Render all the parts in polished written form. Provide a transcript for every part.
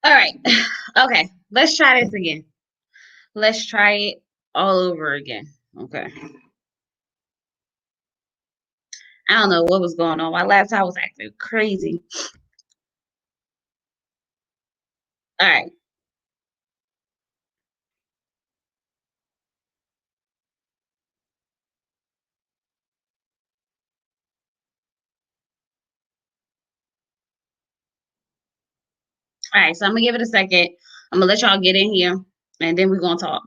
All right. Okay. Let's try this again. Let's try it all over again. Okay. I don't know what was going on. My laptop was acting crazy. All right. All right. So I'm gonna give it a second. I'm gonna let y'all get in here, and then we're gonna talk.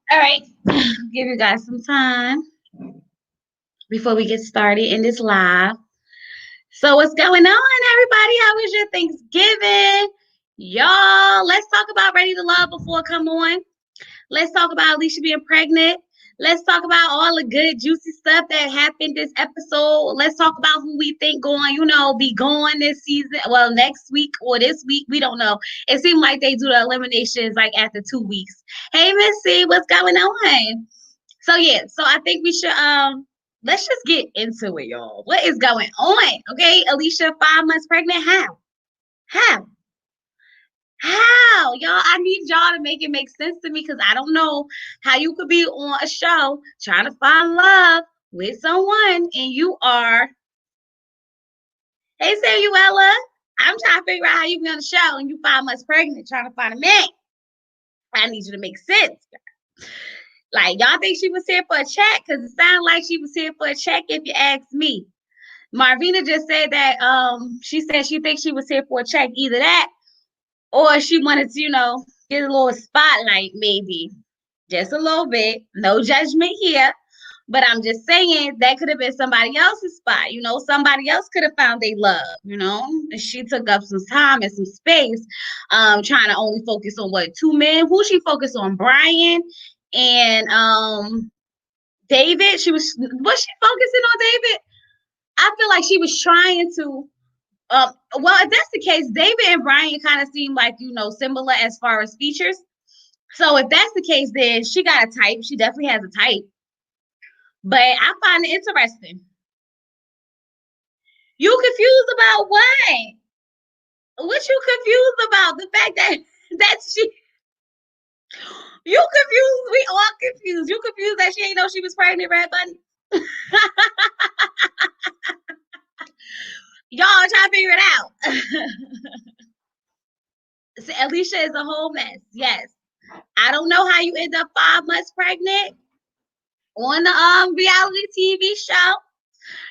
All right. Give you guys some time before we get started in this live. So what's going on, everybody? How was your Thanksgiving? Y'all, let's talk about Ready to Love before come on. Let's talk about Alicia being pregnant. Let's talk about all the good, juicy stuff that happened this episode. Let's talk about who we think going, be going this season. Well, next week or this week, we don't know. It seemed like they do the eliminations like after 2 weeks. Hey, Missy, what's going on? So yeah, so I think we should let's just get into it, y'all. What is going on? Okay, Alicia, 5 months pregnant. How? How? How? Y'all, I need y'all to make it make sense to me because I don't know how you could be on a show trying to find love with someone and you are, hey, Samuela, I'm trying to figure out how you be on the show and you 5 months pregnant trying to find a man. I need you to make sense. Like, y'all think she was here for a check? Because it sounded like she was here for a check if you ask me. Marvina just said that she said she thinks she was here for a check, either that or she wanted to, get a little spotlight, maybe. Just a little bit. No judgment here. But I'm just saying that could have been somebody else's spot. Somebody else could have found their love. And she took up some time and some space, trying to only focus on what, two men? Who she focused on? Brian and David. Was she focusing on David? I feel like she was trying to well, if that's the case, David and Brian kind of seem like, similar as far as features. So if that's the case, then she got a type. She definitely has a type. But I find it interesting. You confused about what? What you confused about? The fact that she you confused. We all confused. You confused that she ain't know she was pregnant, Red Bunny. Y'all trying to figure it out. So Alicia is a whole mess. Yes. I don't know how you end up 5 months pregnant on the reality TV show.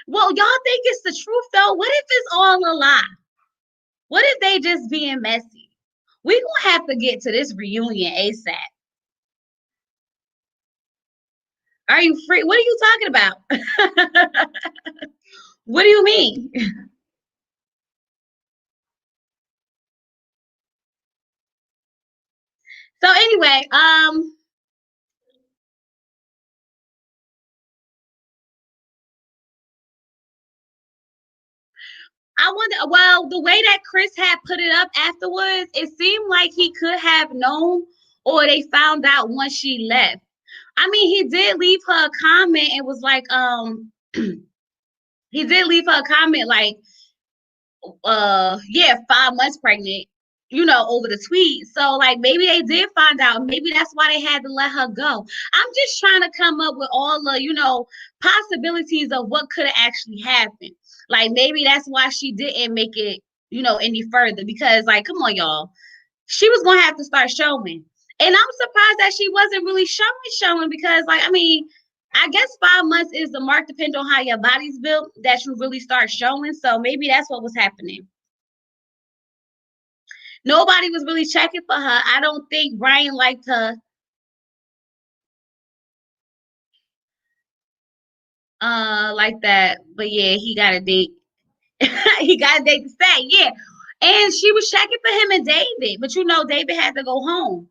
Well, y'all think it's the truth though? What if it's all a lie? What if they just being messy? We gonna have to get to this reunion ASAP. Are you free? What are you talking about? What do you mean? So anyway, I wonder. Well, the way that Chris had put it up afterwards, it seemed like he could have known, or they found out once she left. I mean, he did leave her a comment and was like, he did leave her a comment like, yeah, 5 months pregnant, over the tweet. So like maybe they did find out. Maybe that's why they had to let her go. I'm just trying to come up with all the, possibilities of what could have actually happened. Like maybe that's why she didn't make it, any further. Because like, come on, y'all. She was gonna have to start showing. And I'm surprised that she wasn't really showing because like I mean, I guess 5 months is the mark depending on how your body's built that you really start showing. So maybe that's what was happening. Nobody was really checking for her. I don't think Brian liked her like that. But yeah, he got a date. He got a date to stay. Yeah. And she was checking for him and David. But David had to go home.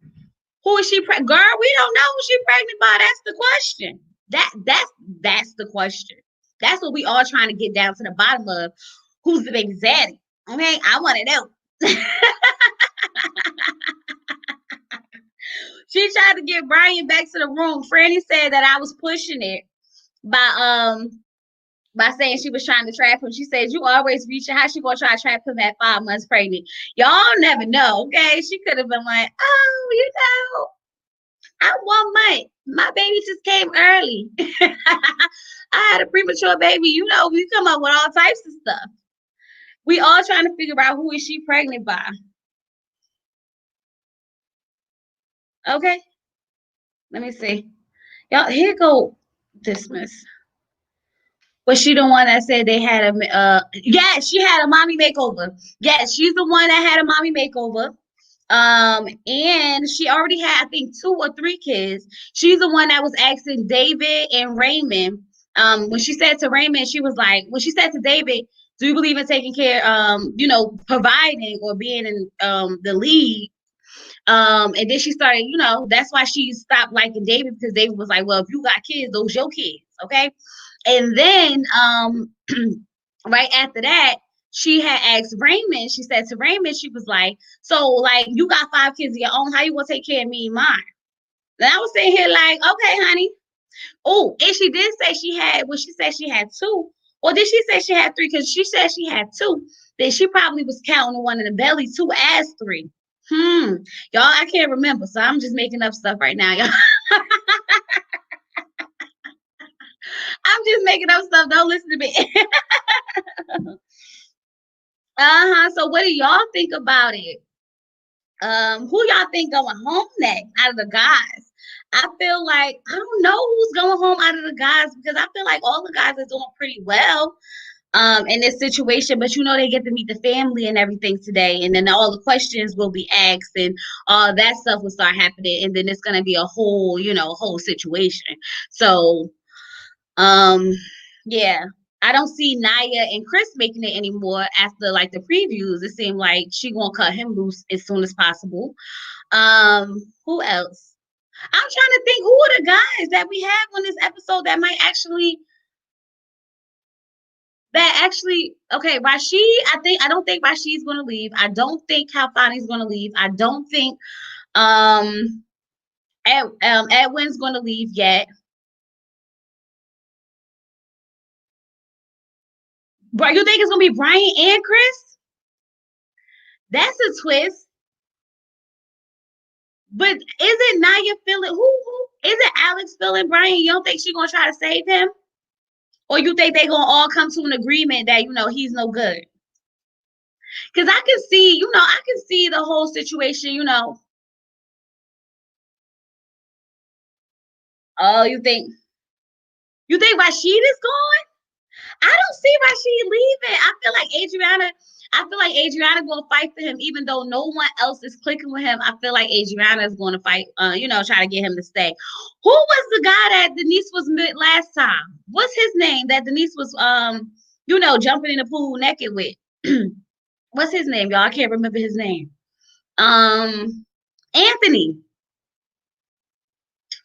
Who is she girl, we don't know who she pregnant by. That's the question. That's the question. That's what we all trying to get down to the bottom of. Who's the baby daddy? Okay, I want to know. She tried to get Brian back to the room. Franny said that I was pushing it by saying she was trying to trap him. She said, "You always reaching. How she gonna try to trap him at 5 months pregnant? Y'all never know, okay?" She could have been like, "Oh, I'm 1 month. My baby just came early. I had a premature baby. We come up with all types of stuff. We all trying to figure out who is she pregnant by. Okay, let me see. Y'all, here go dismiss. Was she the one that said they had yes, she had a mommy makeover. Yes, she's the one that had a mommy makeover. And she already had, I think, 2 or 3 kids. She's the one that was asking David and Raymond. When she said to Raymond, she was like, when she said to David, "Do you believe in taking care, providing or being in the lead?" And then she started, that's why she stopped liking David, because David was like, "Well, if you got kids, those your kids, okay?" And then right after that, she had asked Raymond, she said to Raymond, she was like, "So, like, you got 5 kids of your own, how you gonna take care of me and mine?" And I was sitting here like, "Okay, honey." Oh, and she did say she had, well, she said she had 2. Or did she say she had 3? Because she said she had 2. Then she probably was counting the one in the belly 2 as 3. Y'all, I can't remember, so I'm just making up stuff right now, y'all. I'm just making up stuff. Don't listen to me. So what do y'all think about it? Who y'all think going home next out of the guys? I feel like I don't know who's going home out of the guys, because I feel like all the guys are doing pretty well in this situation, but they get to meet the family and everything today, and then all the questions will be asked, and all that stuff will start happening, and then it's gonna be a whole situation. So yeah, I don't see Naya and Chris making it anymore after like the previews. It seemed like she gonna cut him loose as soon as possible. Who else? I'm trying to think who are the guys that we have on this episode that might actually okay, Rashid, I don't think Rashid's gonna leave. I don't think Kalfani's gonna leave. I don't think um Edwin's gonna leave yet. But you think it's gonna be Brian and Chris? That's a twist. But isn't Naya feeling who isn't Alex feeling Brian? You don't think she's gonna try to save him? Or you think they gonna all come to an agreement that he's no good? Because I can see, I can see the whole situation. Oh, you think Rashid is gone? I don't see Rashid leaving. I feel like Adriana gonna fight for him, even though no one else is clicking with him. I feel like Adriana is gonna fight, try to get him to stay. Who was the guy that Denise was with last time? What's his name that Denise was jumping in the pool naked with? What's his name, y'all? I can't remember his name. Anthony.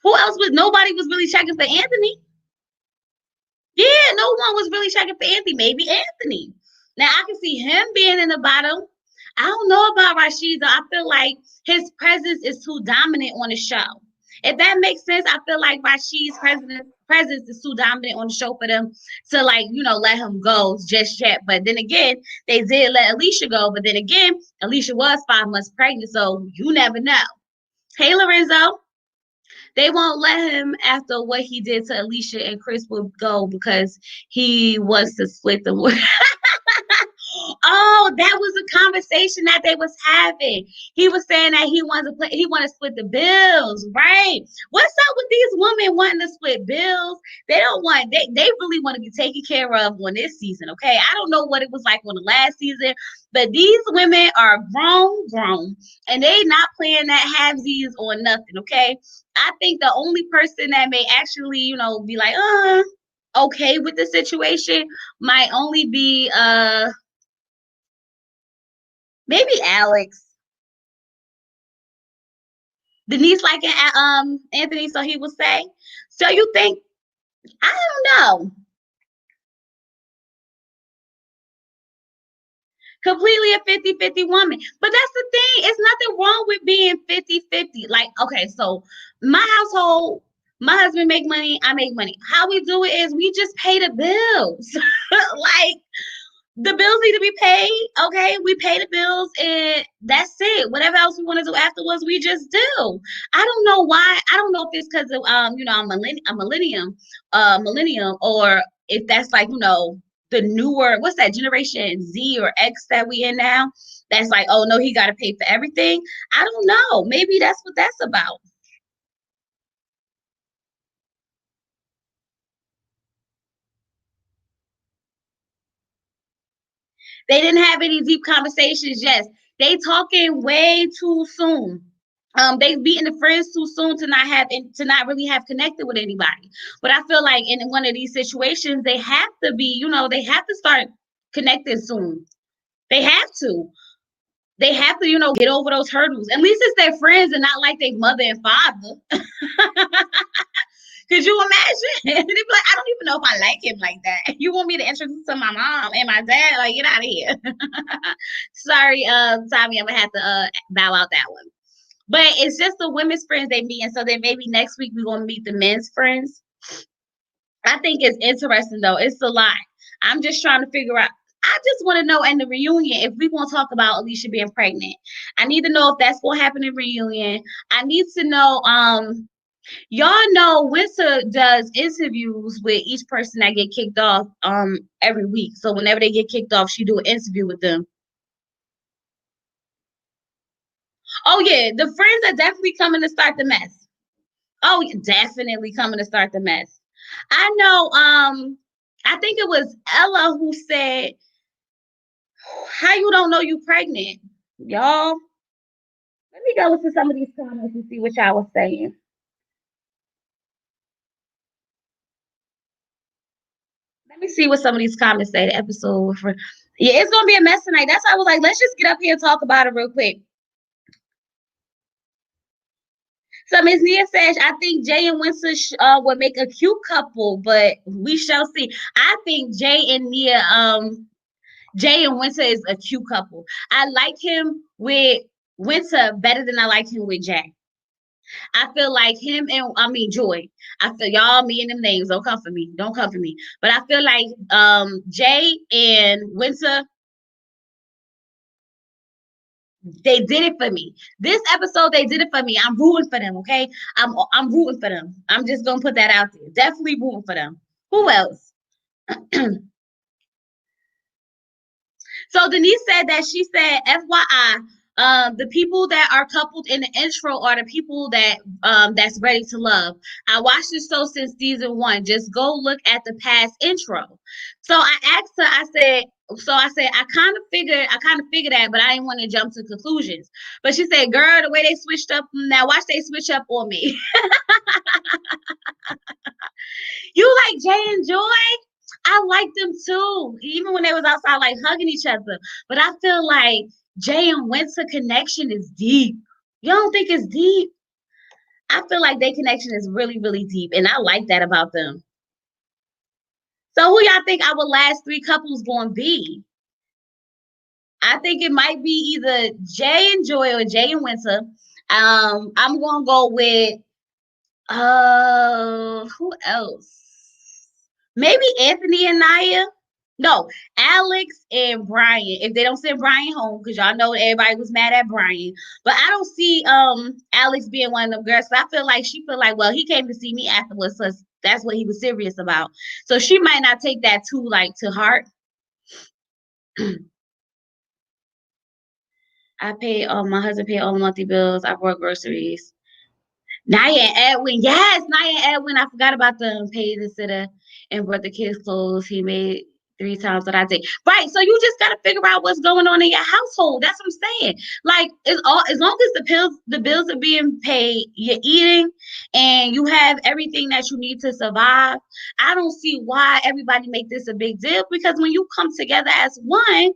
Who else was nobody was really checking for Anthony? Yeah, no one was really checking for Anthony. Maybe Anthony. Now I can see him being in the bottom. I don't know about Rashid though. I feel like his presence is too dominant on the show. If that makes sense, I feel like Rashid's presence is too dominant on the show for them to let him go just yet. But then again, they did let Alicia go. But then again, Alicia was 5 months pregnant, so you never know. Hey Lorenzo. They won't let him after what he did to Alicia, and Chris will go because he wants to split the Oh, that was a conversation that they was having. He was saying that he wanted to split the bills, right? What's up with these women wanting to split bills? They really want to be taken care of on this season, okay? I don't know what it was like on the last season, but these women are grown, and they not playing that halvesies or nothing, okay? I think the only person that may actually, be like, okay with the situation might only be maybe Alex. Denise like Anthony, so he will say. So you think I don't know. Completely a 50-50 woman. But that's the thing. It's nothing wrong with being 50-50. Like, okay, so my household, my husband make money, I make money. How we do it is we just pay the bills. Like, the bills need to be paid. Okay, we pay the bills and that's it. Whatever else we want to do afterwards, we just do. I don't know why. I don't know if it's because of I'm a millennium, or if that's like the newer, what's that, generation Z or X that we in now. That's like, oh no, he got to pay for everything. I don't know. Maybe that's what that's about. They didn't have any deep conversations. Yes, they talking way too soon. They beating the friends too soon to not really have connected with anybody. But I feel like in one of these situations, they have to be, they have to start connecting soon. They have to. They have to, get over those hurdles. At least it's their friends and not like their mother and father. Could you imagine? They'd be like, I don't even know if I like him like that. You want me to introduce to my mom and my dad? Like, get out of here. Sorry, Tommy, I'm gonna have to bow out that one. But it's just the women's friends they meet, and so then maybe next week we're gonna meet the men's friends. I think it's interesting though. It's a lot. I'm just trying to figure out. I just want to know in the reunion if we want to talk about Alicia being pregnant. I need to know if that's what happened in reunion. I need to know. Y'all know Winter does interviews with each person that get kicked off every week. So whenever they get kicked off, she do an interview with them. Oh yeah, the friends are definitely coming to start the mess. Oh, definitely coming to start the mess. I know. I think it was Ella who said, "How you don't know you pregnant, y'all?" Let me go into some of these comments and see what y'all was saying. Let me see what some of these comments say. The episode for yeah, it's gonna be a mess tonight. That's why I was like, let's just get up here and talk about it real quick. So Miss Nia says, I think Jay and Winston would make a cute couple, but we shall see. I think Jay and Winter is a cute couple. I like him with Winter better than I like him with Jay. I feel like him and I mean Joy. I feel y'all me and them names. Don't come for me. Don't come for me. But I feel like Jay and Winter, they did it for me. This episode, they did it for me. I'm rooting for them. Okay, I'm rooting for them. I'm just gonna put that out there. Definitely rooting for them. Who else? So Denise said that she said, FYI, the people that are coupled in the intro are the people that's ready to love. I watched this show since season one. Just go look at the past intro. So I asked her, I said, I kind of figured that, but I didn't want to jump to conclusions. But she said, girl, the way they switched up now, watch they switch up on me. You like Jay and Joy? I like them too, even when they was outside like hugging each other. But I feel like Jay and Winter connection is deep. You don't think it's deep? I feel like their connection is really, really deep, and I like that about them. So who y'all think our last three couples gonna be? I think it might be either Jay and Joy or Jay and Winter. I'm gonna go with who else? Maybe Anthony and Naya. No, Alex and Brian. If they don't send Brian home, because y'all know everybody was mad at Brian. But I don't see Alex being one of them girls. So I feel like she feel like, well, he came to see me afterwards, so that's what he was serious about. So she might not take that too like to heart. I pay my husband pay all the monthly bills. I bought groceries. Naya and Edwin, yes, Naya and Edwin. I forgot about them. Paid the sitter and brought the kids clothes. He made 3 times what I did. Right. So you just gotta figure out what's going on in your household. That's what I'm saying. Like it's all as long as the bills are being paid, you're eating, and you have everything that you need to survive. I don't see why everybody make this a big deal because when you come together as one,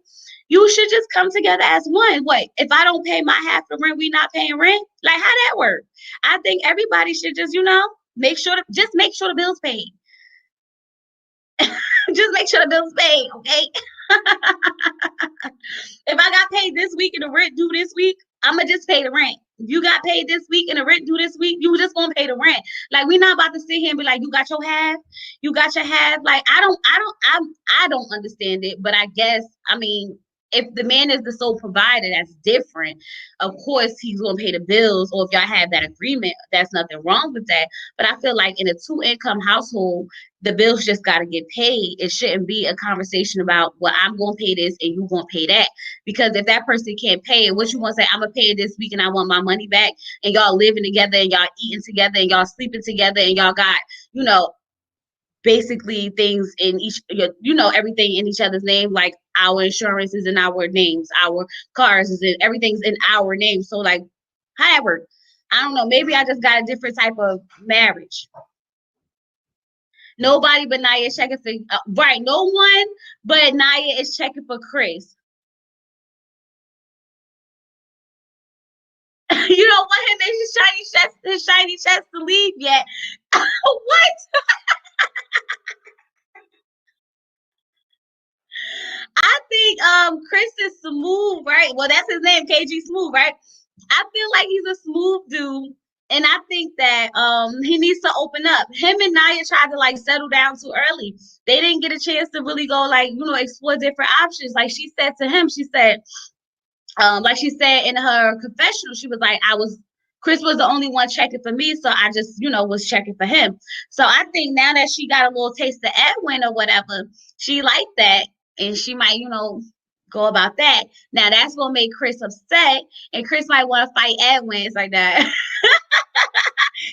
you should just come together as one. What if I don't pay my half the rent? We not paying rent? Like how that work? I think everybody should just, make sure the bills paid. Just make sure the bills paid, okay? I got paid this week and the rent due this week, I'm gonna just pay the rent. If you got paid this week and the rent due this week, you just gonna pay the rent. Like, we're not about to sit here and be like, you got your half, you got your half. Like, I don't understand it. But I guess, I mean, if the man is the sole provider, that's different. Of course, he's gonna pay the bills, or if y'all have that agreement, that's nothing wrong with that. But I feel like in a two-income household, the bills just got to get paid. It shouldn't be a conversation about, well, I'm going to pay this and you going to pay that. Because if that person can't pay it, what you want to say, I'm going to pay it this week and I want my money back, and y'all living together and y'all eating together and y'all sleeping together and y'all got, basically things in each, everything in each other's name, like our insurance is in our names, our cars is in, everything's in our name. So, like, how that work? I don't know. Maybe I just got a different type of marriage. Nobody but Naya is checking for right. No one but Naya is checking for Chris. You don't want him in his shiny chest to leave yet. What? I think Chris is smooth, right? Well, that's his name, KG Smooth, right? I feel like he's a smooth dude. And I think that he needs to open up. Him and Naya tried to like settle down too early. They didn't get a chance to really go like, explore different options. Like she said to him, she said, like she said in her confessional, she was like, Chris was the only one checking for me, so I just, was checking for him. So I think now that she got a little taste of Edwin or whatever, she liked that, and she might, go about that. Now that's gonna make Chris upset, and Chris might want to fight Edwin. It's like that.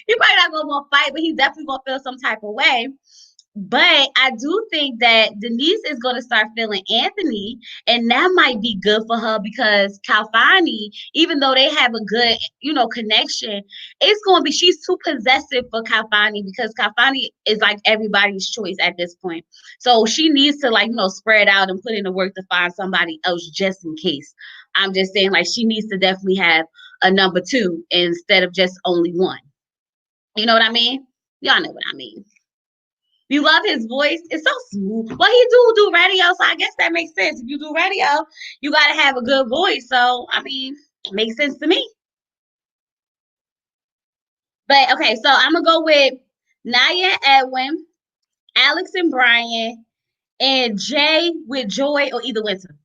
He probably not gonna want to fight, but he's definitely gonna feel some type of way. But I do think that Denise is going to start feeling Anthony, and that might be good for her because Kalfani, even though they have a good, connection, it's going to be, she's too possessive for Kalfani because Kalfani is like everybody's choice at this point. So she needs to like, spread out and put in the work to find somebody else just in case. I'm just saying, like, she needs to definitely have a number two instead of just only one. You know what I mean? Y'all know what I mean. You love his voice. It's so smooth. Well, he do radio, so I guess that makes sense. If you do radio, you got to have a good voice. So, I mean, it makes sense to me. But, okay, so I'm going to go with Naya and Edwin, Alex and Brian, and Jay with Joy or either Winter.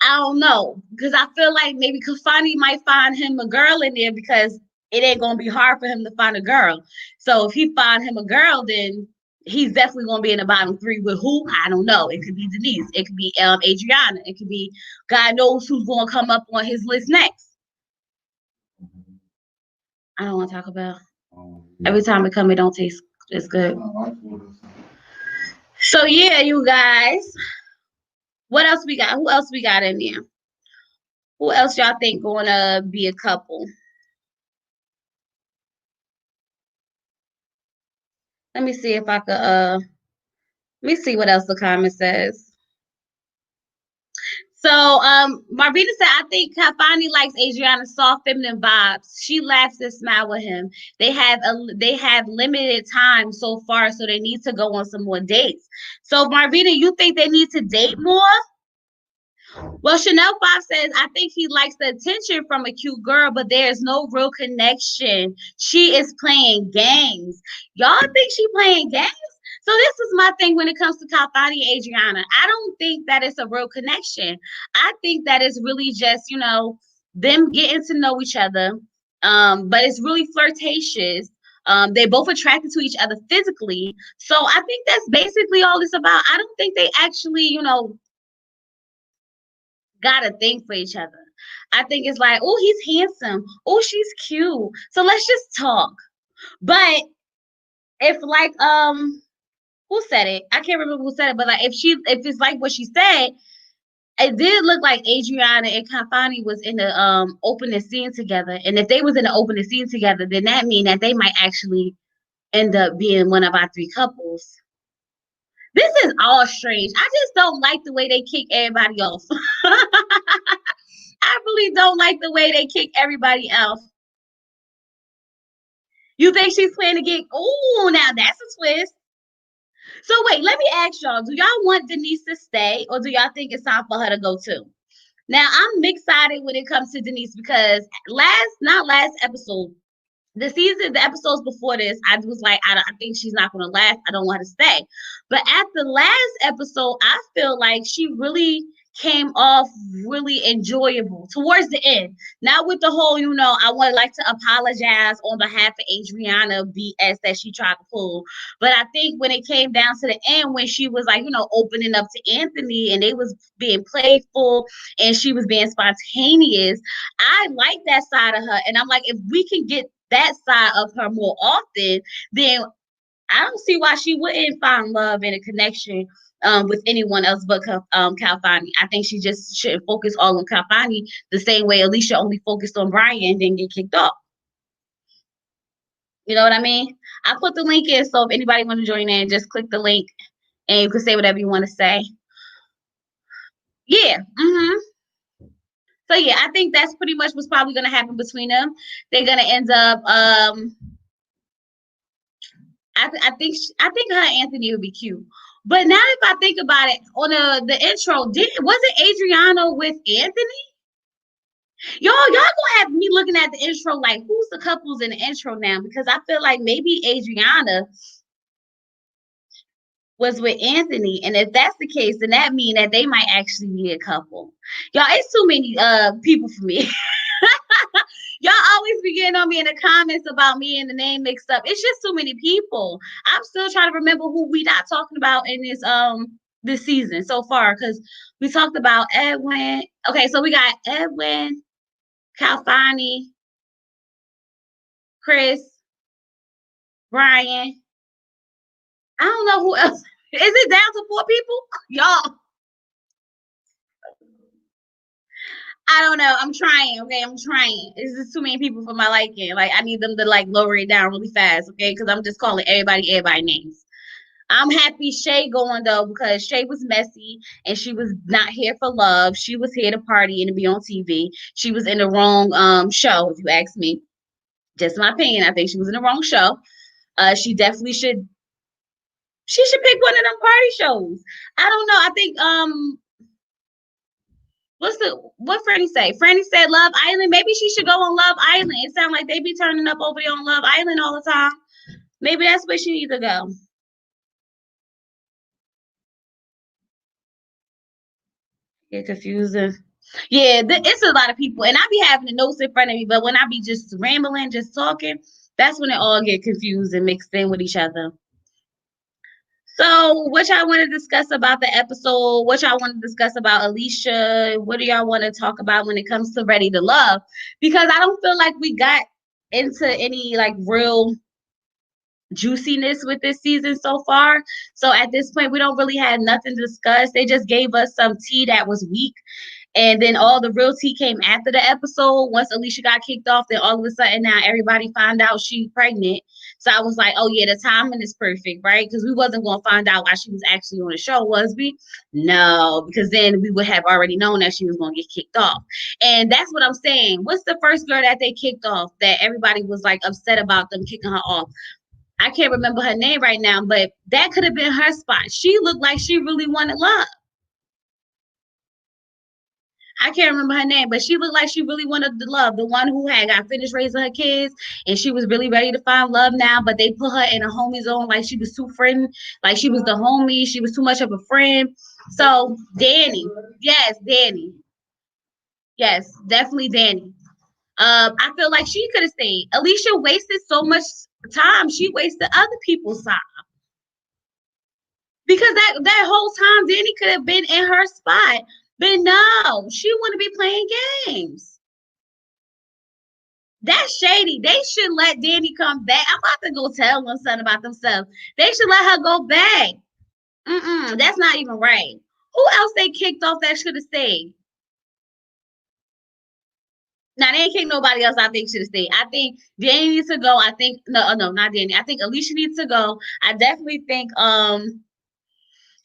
I don't know, because I feel like maybe Kafani might find him a girl in there because it ain't gonna be hard for him to find a girl. So if he find him a girl, then he's definitely gonna be in the bottom three with who? I don't know. It could be Denise. It could be Adriana. It could be God knows who's gonna come up on his list next. I don't want to talk about. Every time it come, it don't taste as good. So yeah, you guys. What else we got? Who else we got in there? Who else y'all think gonna be a couple? Let me see if I could let me see what else the comment says. So Marvina said, I think Kafani likes Adriana's soft feminine vibes. She laughs and smiles with him. They have limited time so far, so they need to go on some more dates. So Marvina, you think they need to date more? Well, Chanel 5 says, I think he likes the attention from a cute girl, but there's no real connection. She is playing games. Y'all think she playing games? So this is my thing when it comes to Kalfani and Adriana. I don't think that it's a real connection. I think that it's really just, them getting to know each other. But it's really flirtatious. They're both attracted to each other physically. So I think that's basically all it's about. I don't think they actually, got a thing for each other. I think it's like, oh, he's handsome. Oh, she's cute. So let's just talk. But if like who said it? I can't remember who said it, but like if it's like what she said, it did look like Adriana and Kafani was in the opening scene together. And if they was in the opening scene together, then that means that they might actually end up being one of our three couples. This is all strange. I just don't like the way they kick everybody off. I really don't like the way they kick everybody else. You think she's planning to get? Oh, now that's a twist. So wait, let me ask y'all: do y'all want Denise to stay, or do y'all think it's time for her to go too? Now I'm mixed-sided when it comes to Denise because not last episode, the episodes before this, I was like, I think she's not going to last. I don't want her to stay. But at the last episode, I feel like she really came off really enjoyable towards the end. Not with the whole, I would like to apologize on behalf of Adriana BS that she tried to pull. But I think when it came down to the end, when she was like, opening up to Anthony and they was being playful and she was being spontaneous, I like that side of her. And I'm like, if we can get that side of her more often, then I don't see why she wouldn't find love and a connection with anyone else but Calfani. I think she just shouldn't focus all on Calfani the same way Alicia only focused on Brian and then get kicked off. You know what I mean? I put the link in, so if anybody want to join in, just click the link and you can say whatever you want to say. Yeah. So yeah, I think that's pretty much what's probably going to happen between them. They're going to end up. I think her and Anthony would be cute. But now if I think about it, on the intro, wasn't Adriana with Anthony? Y'all gonna have me looking at the intro like who's the couples in the intro now? Because I feel like maybe Adriana was with Anthony, and if that's the case, then that means that they might actually be a couple. Y'all, it's too many people for me. Y'all always be getting on me in the comments about me and the name mixed up. It's just too many people. I'm still trying to remember who we not talking about in this season so far, because we talked about Edwin. Okay, so we got Edwin, Calfani, Chris, Brian. I don't know who else. Is it down to 4 people? Y'all. I don't know. I'm trying. Okay, I'm trying. It's just too many people for my liking. Like I need them to like lower it down really fast. Okay, because I'm just calling everybody names. I'm happy Shay going though because Shay was messy and she was not here for love. She was here to party and to be on TV. She was in the wrong show, if you ask me. Just my opinion. I think she was in the wrong show. She definitely should. She should pick one of them party shows. I don't know. I think what Franny say? Franny said Love Island. Maybe she should go on Love Island. It sounds like they be turning up over there on Love Island all the time. Maybe that's where she needs to go. Get confusing. Yeah, it's a lot of people, and I be having the notes in front of me, but when I be just rambling, just talking, that's when it all get confused and mixed in with each other. So, what y'all want to discuss about the episode? What y'all want to discuss about Alicia? What do y'all want to talk about when it comes to Ready to Love? Because I don't feel like we got into any like real juiciness with this season so far. So at this point, we don't really have nothing to discuss. They just gave us some tea that was weak. And then all the real tea came after the episode. Once Alicia got kicked off, then all of a sudden now everybody found out she's pregnant. So I was like, oh yeah, the timing is perfect, right? Because we wasn't going to find out why she was actually on the show, was we? No, because then we would have already known that she was going to get kicked off. And that's what I'm saying. What's the first girl that they kicked off that everybody was like upset about them kicking her off? I can't remember her name right now, but that could have been her spot. She looked like she really wanted love. I can't remember her name, but she looked like she really wanted the love. The one who had got finished raising her kids, and she was really ready to find love now. But they put her in a homie zone, like she was too friend, like she was the homie. She was too much of a friend. So Danny, yes, Danny, yes, definitely Danny. I feel like she could have stayed. Alicia wasted so much time. She wasted other people's time. Because that whole time Danny could have been in her spot. But no, she want to be playing games. That's shady. They should let Danny come back. I'm about to go tell them something about themselves. They should let her go back. That's not even right. Who else they kicked off that should have stayed? Now they ain't kicked nobody else. I think should have stayed. I think Danny needs to go. I think no, not Danny. I think Alicia needs to go. I definitely think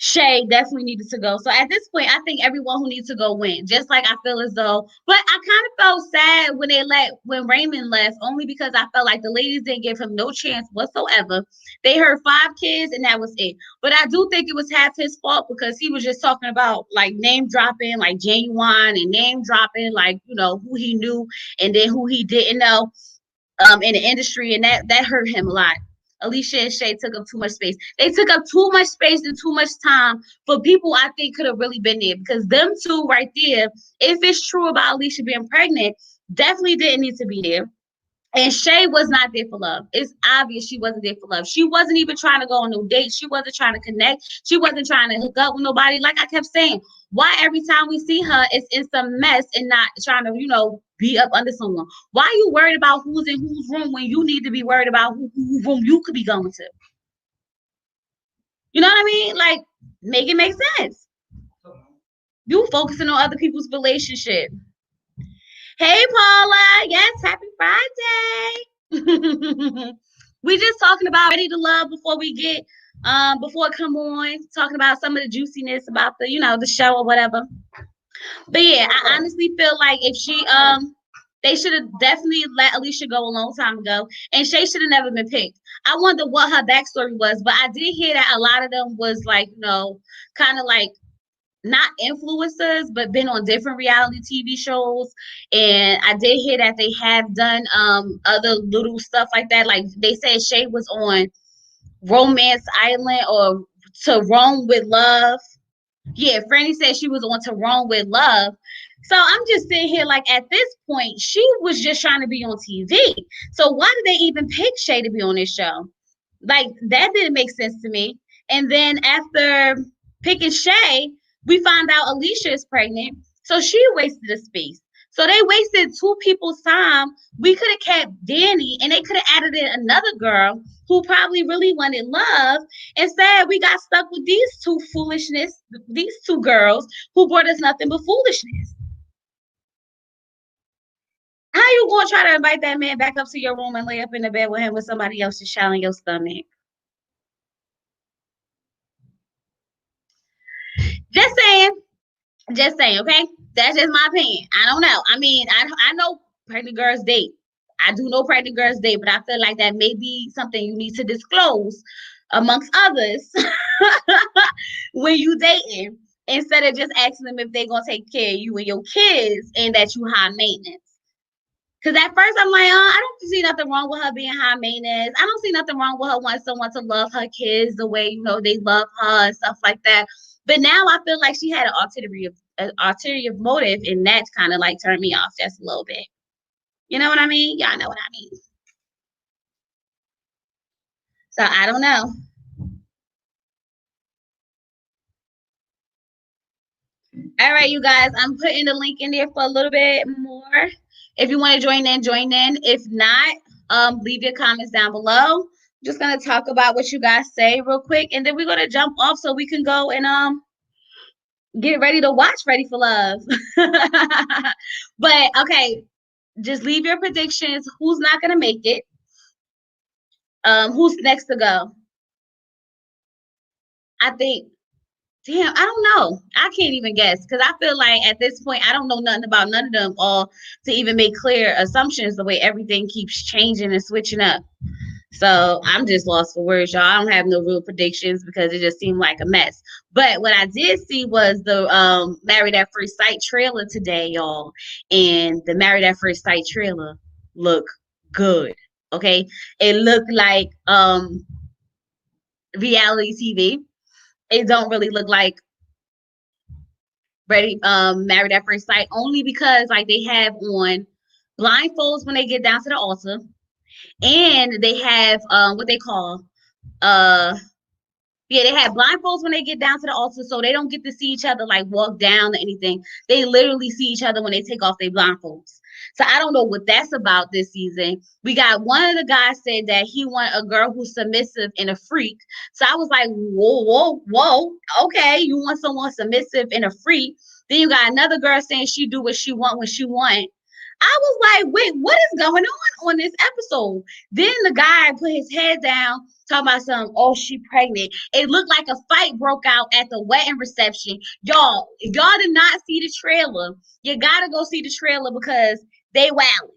Shay definitely needed to go. So at this point, I think everyone who needs to go went. Just like I feel as though, but I kind of felt sad when when Raymond left, only because I felt like the ladies didn't give him no chance whatsoever. They heard 5 kids and that was it. But I do think it was half his fault because he was just talking about like name dropping, like Genuine and name dropping, like who he knew and then who he didn't know in the industry, and that hurt him a lot. Alicia and Shay took up too much space. They took up too much space and too much time for people I think could have really been there because them two right there, if it's true about Alicia being pregnant, definitely didn't need to be there. And Shay was not there for love. It's obvious she wasn't there for love. She wasn't even trying to go on no dates. She wasn't trying to connect. She wasn't trying to hook up with nobody. Like I kept saying, why every time we see her, it's in some mess and not trying to, be up under someone? Why are you worried about who's in whose room when you need to be worried about whose room you could be going to? You know what I mean? Like, make it make sense. You focusing on other people's relationship. Hey, Paula. Yes, happy Friday. We just talking about ready to love before we get before it come on, talking about some of the juiciness about the, the show or whatever. But yeah, I honestly feel like if they should have definitely let Alicia go a long time ago, and Shay should have never been picked. I wonder what her backstory was, but I did hear that a lot of them was like, kind of like not influencers, but been on different reality TV shows. And I did hear that they have done other little stuff like that. Like they said Shay was on Romance Island or To Rome with Love. Yeah, Franny said she was on To Rome with Love. So I'm just sitting here like at this point, she was just trying to be on TV. So why did they even pick Shay to be on this show? Like that didn't make sense to me. And then after picking Shay, we find out Alicia is pregnant. So she wasted a space. So they wasted two people's time. We could have kept Danny and they could have added in another girl who probably really wanted love. Instead, we got stuck with these two girls who brought us nothing but foolishness. How you gonna try to invite that man back up to your room and lay up in the bed with him with somebody else's child in your stomach? Just saying. Just saying, okay? That's just my opinion. I don't know. I mean, I know pregnant girls date. I do know pregnant girls date, but I feel like that may be something you need to disclose amongst others when you dating instead of just asking them if they're gonna take care of you and your kids and that you high maintenance. Because at first I'm like, I don't see nothing wrong with her being high maintenance. I don't see nothing wrong with her wanting someone to love her kids the way they love her and stuff like that. But now I feel like she had an ulterior motive, and that's kind of like turned me off just a little bit. You know what I mean? Y'all know what I mean. So I don't know. All right, you guys, I'm putting the link in there for a little bit more. If you want to join in, join in. If not, leave your comments down below. Just gonna talk about what you guys say real quick, and then we're gonna jump off so we can go and get ready to watch Ready for Love. But okay, just leave your predictions. Who's not gonna make it? Who's next to go? I think. Damn, I don't know. I can't even guess because I feel like at this point I don't know nothing about none of them all to even make clear assumptions the way everything keeps changing and switching up. So I'm just lost for words, y'all. I don't have no real predictions because it just seemed like a mess. But what I did see was the Married at First Sight trailer today, y'all. And the Married at First Sight trailer looked good. Okay. It looked like reality TV. It don't really look like Married at First Sight only because like they have on blindfolds when they get down to the altar, and they have what they call uh yeah, they have blindfolds when they get down to the altar, so they don't get to see each other like walk down or anything. They literally see each other when they take off their blindfolds. So I don't know what that's about this season. We got one of the guys said that he want a girl who's submissive and a freak. So I was like, whoa, whoa, whoa. Okay, you want someone submissive and a freak. Then you got another girl saying she do what she want when she want. I was like, wait, what is going on this episode? Then the guy put his head down, talking about something. Oh, she pregnant. It looked like a fight broke out at the wedding reception. Y'all, if y'all did not see the trailer, you gotta go see the trailer because they wilding.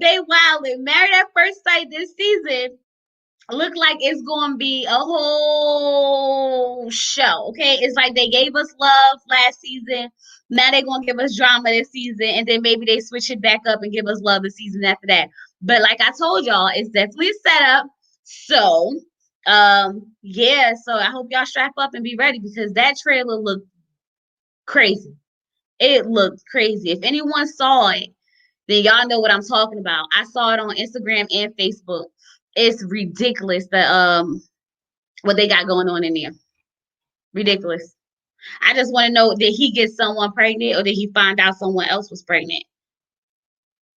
They wilding. Married at First Sight this season look like it's gonna be a whole show. Okay, it's like they gave us love last season. Now they're gonna give us drama this season, and then maybe they switch it back up and give us love the season after that. But like I told y'all, it's definitely a setup. So, yeah. So I hope y'all strap up and be ready because that trailer looked crazy. It looked crazy. If anyone saw it, then y'all know what I'm talking about. I saw it on Instagram and Facebook. It's ridiculous the what they got going on in there. Ridiculous. I just want to know, did he get someone pregnant or did he find out someone else was pregnant?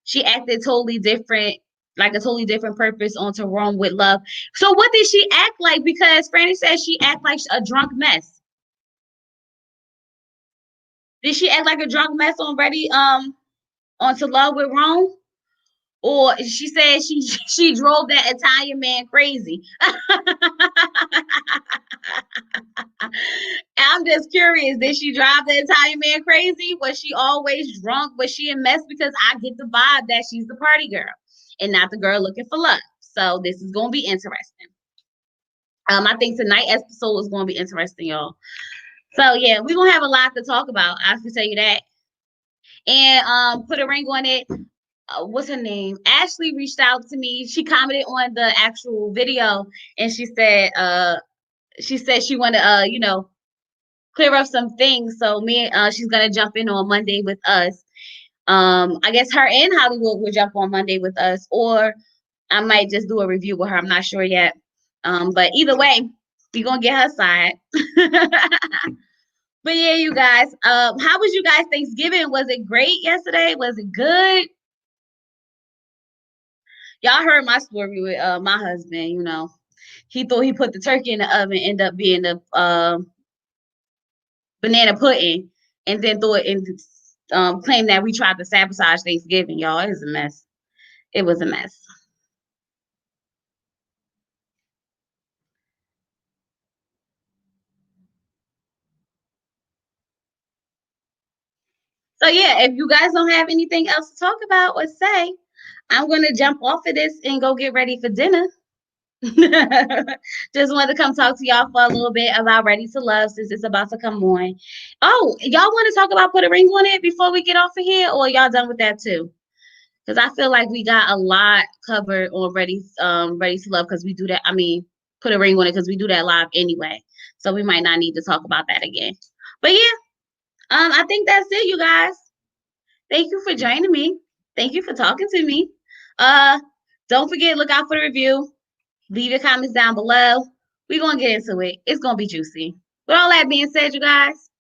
She acted totally different, like a totally different purpose on To Rome with Love. So what did she act like? Because Franny says she act like a drunk mess. Did she act like a drunk mess on Ready on To Love with Rome? Or she said she drove that Italian man crazy. I'm just curious. Did she drive the Italian man crazy? Was she always drunk? Was she a mess? Because I get the vibe that she's the party girl and not the girl looking for love. So this is gonna be interesting. I think tonight's episode is gonna be interesting, y'all. So yeah, we're gonna have a lot to talk about. I can tell you that. And put a ring on it. What's her name? Ashley reached out to me. She commented on the actual video and she said she wanted clear up some things. So she's gonna jump in on Monday with us. I guess her and Hollywood will jump on Monday with us, or I might just do a review with her. I'm not sure yet. But either way, we're gonna get her side. But yeah, you guys, how was you guys Thanksgiving? Was it great yesterday? Was it good? Y'all heard my story with my husband, He thought he put the turkey in the oven, end up being the banana pudding, and then thought and claimed that we tried to sabotage Thanksgiving. Y'all, it was a mess. It was a mess. So yeah, if you guys don't have anything else to talk about or say, I'm gonna jump off of this and go get ready for dinner. Just wanted to come talk to y'all for a little bit about Ready to Love since it's about to come on. Oh, y'all want to talk about Put a Ring on It before we get off of here, or y'all done with that too? Because I feel like we got a lot covered on Ready to Love because we do that. I mean, Put a Ring on It because we do that live anyway, so we might not need to talk about that again. But yeah, I think that's it, you guys. Thank you for joining me. Thank you for talking to me. Uh, don't forget, look out for the review. Leave your comments down below. We're gonna get into it. It's gonna be juicy. With all that being said, you guys,